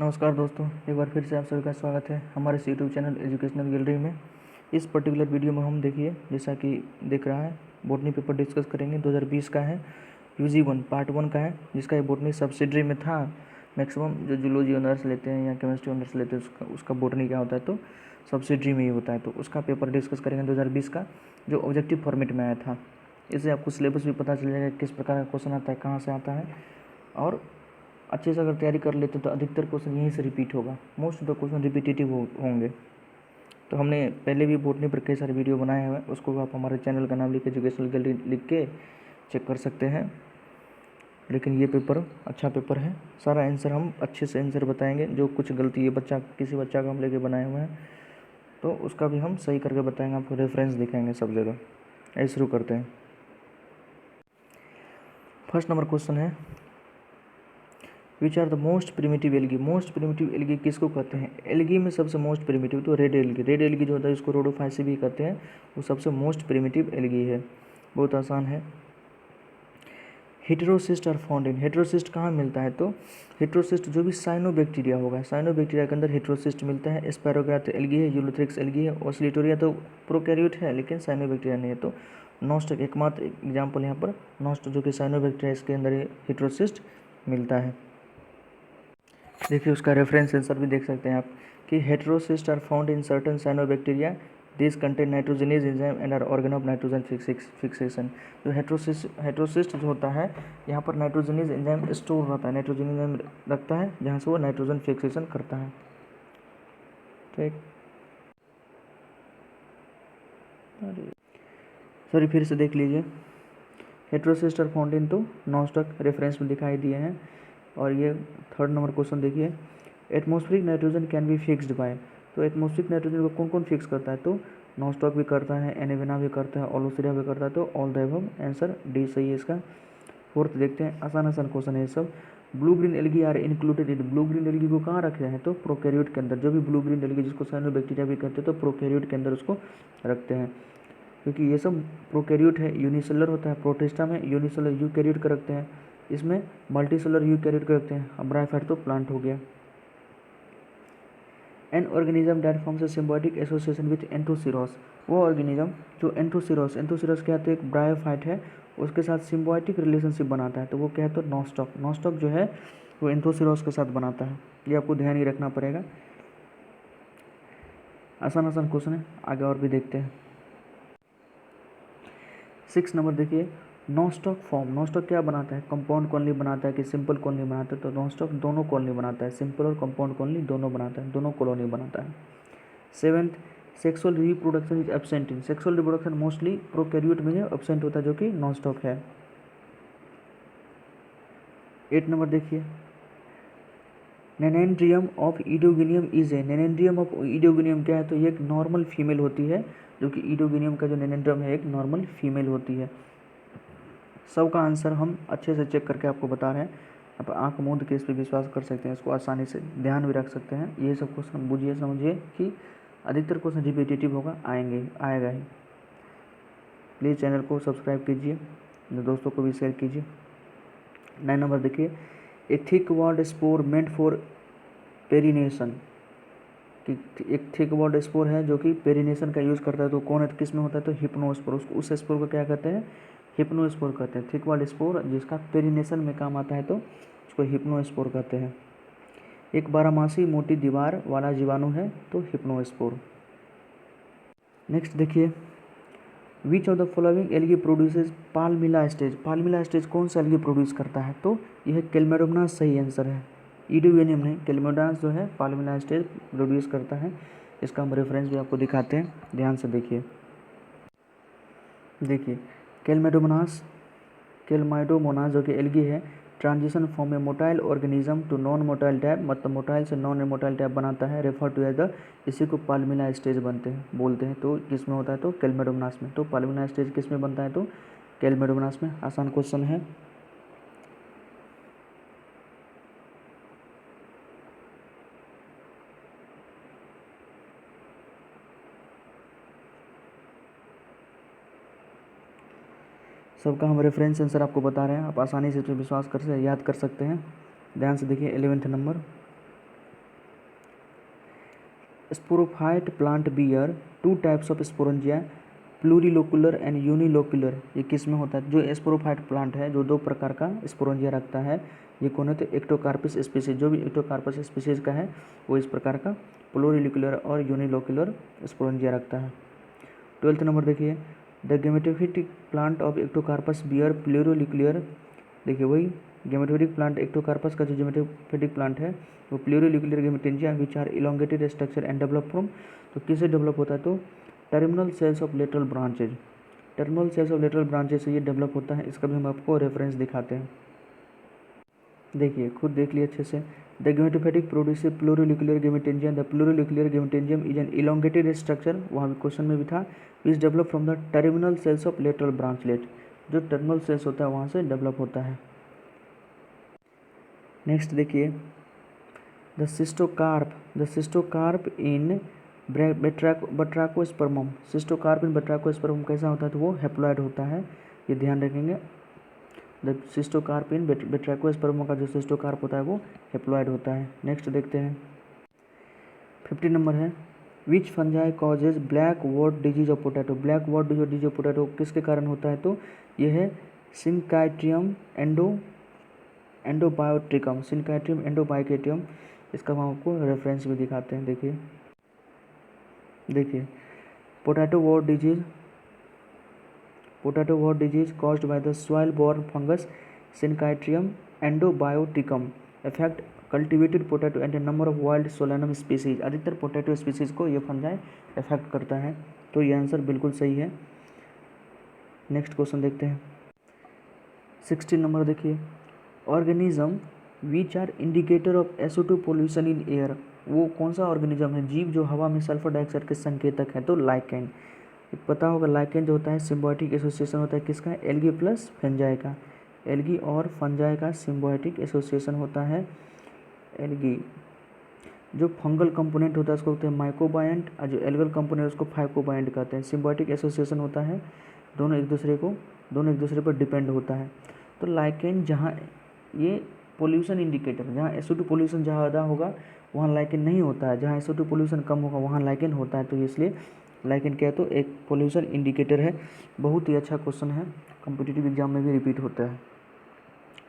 नमस्कार दोस्तों, एक बार फिर से आप सभी का स्वागत है हमारे यूट्यूब चैनल एजुकेशनल गैलरी में। इस पर्टिकुलर वीडियो में हम देखिए जैसा कि दिख रहा है बॉटनी पेपर डिस्कस करेंगे। 2020 का है, यूजी 1 पार्ट 1 का है, जिसका ये बॉटनी सब्सिडरी में था। मैक्सिमम जो जूलॉजी ऑनर्स लेते हैं या केमिस्ट्री ऑनर्स लेते हैं उसका बॉटनी क्या होता है, तो सब्सिडरी में ही होता है। तो उसका पेपर डिस्कस करेंगे 2020 का, जो ऑब्जेक्टिव फॉर्मेट में आया था। इससे आपको सिलेबस भी पता चल जाएगा किस प्रकार का क्वेश्चन आता है, कहाँ से आता है, और अच्छे से अगर तैयारी कर लेते तो अधिकतर क्वेश्चन यहीं से रिपीट होगा। Most of the question repetitive होंगे। तो हमने पहले भी बॉटनी पर कई सारे वीडियो बनाए हुए हैं, उसको आप हमारे चैनल का नाम लिख के एजुकेशनल गैलरी लिख के चेक कर सकते हैं। लेकिन ये पेपर अच्छा पेपर है, सारा आंसर हम अच्छे से आंसर बताएंगे। जो कुछ गलती है किसी बच्चा का हम लेके बनाए हुए हैं तो उसका भी हम सही करके बताएंगे, आपको रेफरेंस दिखाएंगे सब जगह। ऐसे शुरू करते हैं। फर्स्ट नंबर क्वेश्चन है, which are the most primitive algae. Most primitive algae किसको कहते हैं? एल्गी में सबसे मोस्ट प्रिमिटिव तो रेड एल्गी। रेड एल्गी जो होता है उसको रोडोफाइसी भी कहते हैं, वो सबसे मोस्ट प्रिमिटिव एल्गी है। बहुत आसान है। Heterocysts are found in. Heterocysts कहाँ मिलता है? तो हेटेरोसिस्ट जो भी साइनोबैक्टीरिया होगा, साइनोबैक्टीरिया के अंदर हेटेरोसिस्ट मिलता है। स्पायरोगाथ एल्गी है, यूलोथ्रिक्स एल्गी है, ऑसिलेटोरिया तो प्रोकैरियोट है लेकिन साइनोबैक्टीरिया नहीं है। तो नॉस्ट एकमात्र एग्जाम्पल यहाँ पर नॉस्ट जो कि साइनोबैक्टीरिया, इसके अंदर हेटेरोसिस्ट मिलता है। देखिए उसका रेफरेंस आंसर भी देख सकते हैं आप कि heterocysts are found in certain cyanobacteria, this contain nitrogenase enzyme and are organ of nitrogen fixation. जो हेटेरोसिस्ट जो होता है, यहाँ पर नाइट्रोजनेज एंजाइम स्टोर रहता है, नाइट्रोजन एंजाइम रखता है जहाँ से वो नाइट्रोजन फिक्सेशन करता है। ठीक, सॉरी फिर से देख लीजिए। हेटेरोसिस्ट आर फाउंड इन तो नॉस्टक रेफरेंस में दिखाई दिए हैं। और ये थर्ड नंबर क्वेश्चन देखिए, atmospheric nitrogen can be fixed by. तो एटमॉस्फेरिक नाइट्रोजन को कौन कौन फिक्स करता है? तो नॉस्टॉक भी करता है, एनेवेना भी करता है, ओलोसिरिया भी करता है। तो all the above answer D सही है इसका। फोर्थ देखते हैं, आसान आसान क्वेश्चन है ये सब। Blue green algae are included in. Blue green algae को कहाँ रखते हैं? तो प्रोकैरियोट के अंदर। जो भी ब्लू ग्रीन एल्गी जिसको साइनोबैक्टीरिया भी कहते हैं, तो प्रोकैरियोट के अंदर उसको रखते हैं, क्योंकि ये सब प्रोकैरियोट है। यूनिसेलर होता है, प्रोटिस्टा में यूनिसेलर यूकैरियोट का रखते हैं, इसमें मल्टीसेलर यूकैरियोट का रखते हैं। अब ब्रायोफाइट तो प्लांट हो गया। An organism that forms a symbiotic association with Anthoceros. वो ऑर्गेनिज्म जो एंथोसिरोस क्या है? तो एक ब्रायोफाइट है, उसके साथ सिम्बायोटिक रिलेशनशिप बनाता है, तो वो क्या है? तो नॉस्टॉक। नॉस्टॉक जो है वो एंथोसिरोस के साथ बनाता है। ये आपको ध्यान ही रखना पड़ेगा। आसान आसान क्वेश्चन है, आगे और भी देखते हैं। 6 नंबर देखिए, नॉस्टॉक फॉर्म। नॉस्टॉक क्या बनाता है? कंपाउंड कॉलोनी बनाता है कि सिंपल कॉलोनी बनाता है? तो नॉस्टॉक दोनों कॉलोनी बनाता है, सिंपल और कंपाउंड कॉलोनी दोनों बनाता है, दोनों कॉलोनी बनाता है। 7th, sexual reproduction is absent in. Sexual reproduction mostly prokaryote में एब्सेंट होता है, जो कि नॉस्टॉक है। 8 नंबर देखिए, नेनेंड्रियम ऑफ ईडोगिनियम इज ए। नेनेंड्रियम ऑफ ईडोगिनियम क्या है? तो ये एक नॉर्मल फीमेल होती है, जो कि ईडोगिनियम का जो नेनेंड्रियम है एक नॉर्मल फीमेल होती है। सबका आंसर हम अच्छे से चेक करके आपको बता रहे हैं। आप आंख मूंद के इस पर विश्वास कर सकते हैं, इसको आसानी से ध्यान भी रख सकते हैं। ये सब क्वेश्चन बुझिए समझिए कि अधिकतर क्वेश्चन रिपीटेटिव होगा, आएगा ही। प्लीज़ चैनल को सब्सक्राइब कीजिए, दोस्तों को भी शेयर कीजिए। 9 नंबर देखिए, a thick walled spore meant for perennation. कि एक थिक वॉल्ड स्पोर है जो कि पेरिनेशन का यूज़ करता है, तो कौन है? तो किस में होता है? तो हिप्नोस्पोर। उसको उस स्पोर को क्या कहते हैं? हिप्नोस्पोर कहते हैं। थिक वॉल्ड स्पोर जिसका पेरिनेशन में काम आता है तो उसको हिप्नोस्पोर कहते हैं। एक बारहमासी मोटी दीवार वाला जीवाणु है तो हिप्नोस्पोर। नेक्स्ट देखिए, which of the following algae produces palmella stage. Palmella stage कौन सा एल्गी प्रोड्यूस करता है? तो यह कैल्मेडोमोनास सही आंसर है। ईडोगेनियम नहीं, कैल्मेडोमोनास जो है पाल्मिला स्टेज प्रोड्यूस करता है। इसका हम रेफरेंस भी आपको दिखाते हैं, ध्यान से देखिए। देखिए कैल्माइडोमोनास जो कि एल्गी है, transition from a motile organism to non motile type, मतलब मोटाइल से नॉन मोटाइल टाइप बनाता है, रेफर टू एज द, इसी को पाल्मिला स्टेज बोलते हैं। तो किस में होता है? तो कैल्मेडोमोनास में। तो पाल्मिला स्टेज किस में बनता है? तो कैल्मेडोमोनास में। आसान क्वेश्चन है। सबका हम रेफरेंस आंसर आपको बता रहे हैं, आप आसानी से विश्वास कर से याद कर सकते हैं। ध्यान से देखिए 11th number, sporophyte plant bear two types of sporangia, plurilocular and unilocular. ये किस में होता है? जो स्पोरोफाइट प्लांट है जो दो प्रकार का स्पोरेंजिया रखता है, ये कौन है? तो एक्टोकार्पस स्पीसीज। जो भी एक्टोकार्पस स्पीसीज का है वो इस प्रकार का प्लूरिलोकुलर और यूनिलोकुलर स्पोरेंजिया रखता है। 12th नंबर देखिए, the gametophytic plant of Ectocarpus bear plurilocular. देखिए वही गेमेटोफिटिक प्लांट, एक्टोकार्पस का जो गेमेटोफिटिक प्लांट है वो plurilocular gametangia which are elongated structure and develop from. तो किससे डेवलप होता है? तो terminal cells of lateral branches. Terminal cells of lateral branches से ये डेवलप होता है। इसका भी हम आपको रेफरेंस दिखाते हैं, देखिए खुद देख लिए अच्छे से। The gametophytic produce plurilocular gametangium. The plurilocular gametangium is an elongated structure, वहाँ भी क्वेश्चन में भी था, which develop from the terminal cells of lateral branchlet. जो टर्मिनल सेल्स होता है वहाँ से डेवलप होता है। नेक्स्ट देखिए, द सिस्टोकार्प इन बट्राकोस्पर्मम। सिस्टोकार्प इन बट्राकोस्पर्मम कैसा होता है? तो वो हेप्लॉइड होता है, ये ध्यान रखेंगे। द सिस्टोकार्प इन बट्राकोस्पर्मम का जो सिस्टोकार्प होता है वो हेप्लॉइड होता है। नेक्स्ट देखते हैं, 50 नंबर है, which fungi causes black wart disease of potato. Black wart disease of potato किसके कारण होता है? तो ये है सिनकाइट्रियम एंडोबायोट्रिकम। सिनकाइट्रियम एंडोबाइकेटियम, इसका हम आपको रेफरेंस भी दिखाते हैं। देखिए potato wart disease caused by the soil borne fungus Synchytrium endobioticum affect cultivated potato and number of wild Solanum species. अधिकतर पोटैटो स्पीसीज को ये फंजाई अफेक्ट करता है, तो ये आंसर बिल्कुल सही है। नेक्स्ट क्वेश्चन देखते हैं, 16 नंबर देखिए, organism which are indicator of SO2 pollution in air. वो कौन सा ऑर्गेनिज्म है? जीव जो हवा में सल्फर डाइऑक्साइड के संकेतक है। तो लाइकेन, पता होगा लाइकेन जो होता है सिम्बायोटिक एसोसिएशन होता है किसका? एल्गी प्लस फंजाई का। एल्गी और फंजाई का सिम्बायोटिक एसोसिएशन होता है। एल्गी जो फंगल कंपोनेंट होता है उसको कहते हैं माइकोबायंट, और जो एल्गल कंपोनेंट उसको फाइकोबायंट कहते हैं। सिम्बायोटिक एसोसिएशन होता है, दोनों एक दूसरे पर डिपेंड होता है। तो लाइकेन जहाँ ये पोल्यूशन इंडिकेटर, जहाँ SO2 पोल्यूशन ज़्यादा होगा वहाँ लाइकेन नहीं होता है, जहाँ SO2 पोल्यूशन कम होगा वहाँ लाइकेन होता है। तो इसलिए लाइकेन क्या है? तो एक पोल्यूशन इंडिकेटर है। बहुत ही अच्छा क्वेश्चन है, कॉम्पिटिटिव एग्जाम में भी रिपीट होता है,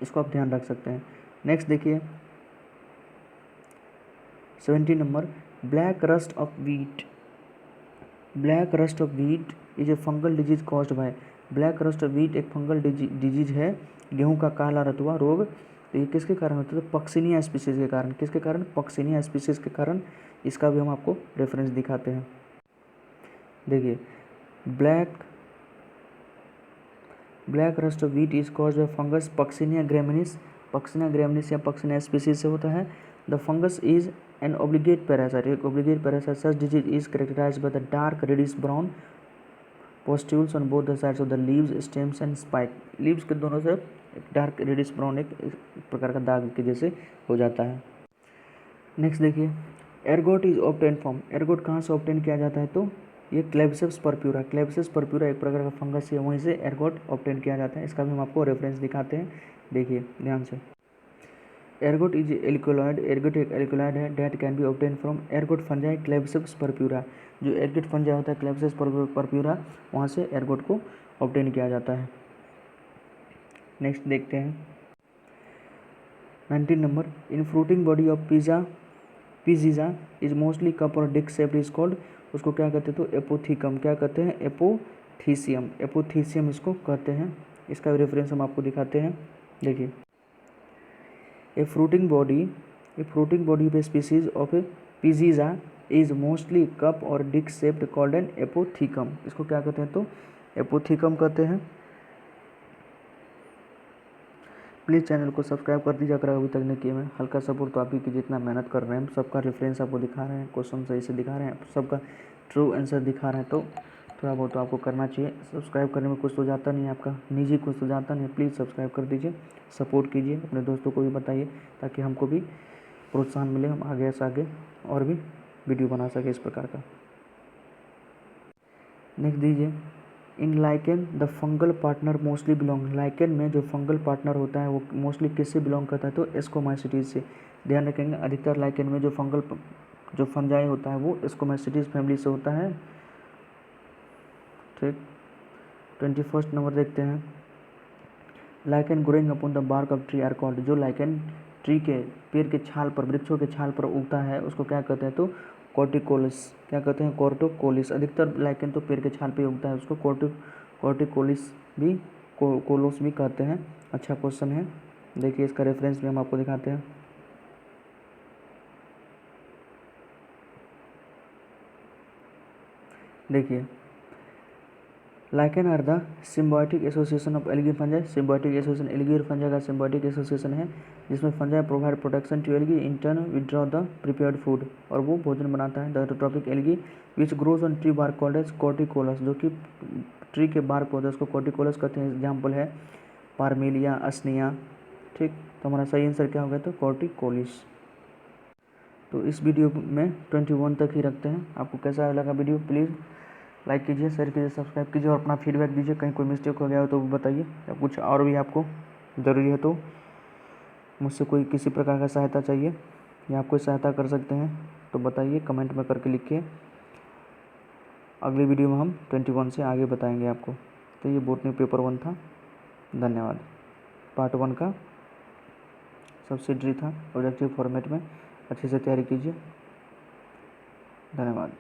इसको आप ध्यान रख सकते हैं। नेक्स्ट देखिए, 17 number, black rust of wheat. Black rust of wheat is a fungal disease caused bye. Black rust of wheat एक फंगल डिजीज है, गेहूं का काला रतुआ रोग। तो ये किसके कारण होता है? तो पक्सिनिया स्पीसीज के कारण। किसके कारण? पक्सिनिया स्पीसीज के कारण। इसका भी हम आपको रेफरेंस दिखाते हैं। देखिए black rust of wheat is caused by fungus Puccinia graminis. Puccinia graminis या पक्सिनिया स्पीसीज से होता है। The fungus is an obligate parasite. एक obligate parasite. Such disease is characterized by the dark reddish brown pustules on both the sides of the leaves stems and spike. Leaves के दोनों तरफ dark reddish brown एक प्रकार का दाग के जैसे हो जाता है। नेक्स्ट देखिए, ergot is obtain from. Ergot कहाँ से ऑब्टेन किया जाता है? तो ये क्लेब्सिस परप्यूरा। क्लेब्सिस परप्यूरा एक प्रकार का फंगस है, वहीं से एर्गोट ऑब्टेन किया जाता है। इसका भी हम आपको रेफरेंस दिखाते हैं, देखिए ध्यान से। Ergot is alkaloid. एर्गोट एक एल्कोलॉइड है that can be obtain from ergot fungi Claviceps purpurea. जो एर्गोट फंजाई होता है क्लेब्सिस परप्यूरा, वहाँ से एर्गोट को ऑब्टेन किया जाता है। नेक्स्ट देखते हैं, 19 number, in fruiting body of Peziza is mostly cup और डिक शेप्ड इज कॉल्ड। उसको क्या कहते हैं? तो एपोथीकम। क्या कहते हैं? एपोथीसियम। एपोथीसियम इसको कहते हैं। इसका रेफरेंस हम आपको दिखाते हैं, देखिए। A fruiting body of a species of a Peziza is mostly cup और disc shaped called an apothecium. इसको क्या कहते हैं? तो एपोथीकम कहते हैं। प्लीज़ चैनल को सब्सक्राइब कर दीजिए अगर अभी तक नहीं किए। मैं हल्का सपोर्ट तो आप ही की जितना मेहनत कर रहे हैं, सबका रेफरेंस आपको दिखा रहे हैं, क्वेश्चन सही से दिखा रहे हैं, सबका ट्रू आंसर दिखा रहे हैं, तो थोड़ा बहुत तो आपको करना चाहिए। सब्सक्राइब करने में कुछ तो जाता नहीं है, आपका निजी कुछ तो जाता नहीं है। प्लीज़ सब्सक्राइब कर दीजिए, सपोर्ट कीजिए, अपने दोस्तों को भी बताइए ताकि हमको भी प्रोत्साहन मिले, हम आगे से आगे और भी वीडियो बना सके इस प्रकार का। नेक्स्ट दीजिए, in lichen the fungal partner mostly belong. Lichen में जो फंगल पार्टनर होता है वो मोस्टली किससे बिलोंग करता है? तो एस्कोमाइसिटीज से। ध्यान रखेंगे, अधिकतर लाइकेन में जो फंगल जो फंजाई होता है वो स्कोमैस्टिस फैमिली से होता है। ठीक, 21 नंबर देखते हैं। Lichen growing upon the bark of tree are called, जो लाइकेन ट्री के पेड़ के छाल पर, वृक्षों के छाल पर उगता है उसको क्या कहते हैं, तो कॉर्टिकोलिस, क्या कहते हैं, कॉर्टिकोलिस। अधिकतर लाइकेन तो पेड़ के छाल पे उगता है, उसको कॉर्टिकोलिस भी कोलोस भी कहते हैं। अच्छा क्वेश्चन है, देखिए इसका रेफरेंस भी हम आपको दिखाते हैं। देखिए, lichen are the symbiotic association of algae fungi. Symbiotic association algae और फंजाई का सिम्बायोटिक एसोसिएशन है, जिसमें fungi provide protection to algae, in turn withdraw the prepared food, और वो भोजन बनाता है। The tropic algae which grows on tree bark called as corticolous, जो कि ट्री के बार्क पौधे उसको कॉर्टिकोलस कहते हैं। एग्जाम्पल है पारमेलिया, असनिया। ठीक, तो हमारा सही आंसर क्या हो गया, तो कॉर्टिकोलिस। तो इस वीडियो में 21 तक ही रखते हैं। आपको कैसा लगा वीडियो, प्लीज़ लाइक कीजिए, शेयर कीजिए, सब्सक्राइब कीजिए और अपना फीडबैक दीजिए। कहीं कोई मिस्टेक हो गया हो तो बताइए, या कुछ और भी आपको ज़रूरी है तो मुझसे कोई किसी प्रकार का सहायता चाहिए या आप कोई सहायता कर सकते हैं तो बताइए, कमेंट में करके लिखिए। अगली वीडियो में हम 21 से आगे बताएंगे आपको। तो ये बोटनी पेपर 1 था। धन्यवाद। पार्ट 1 का सब्सिडरी था, ऑब्जेक्टिव फॉर्मेट में। अच्छे से तैयारी कीजिए। धन्यवाद।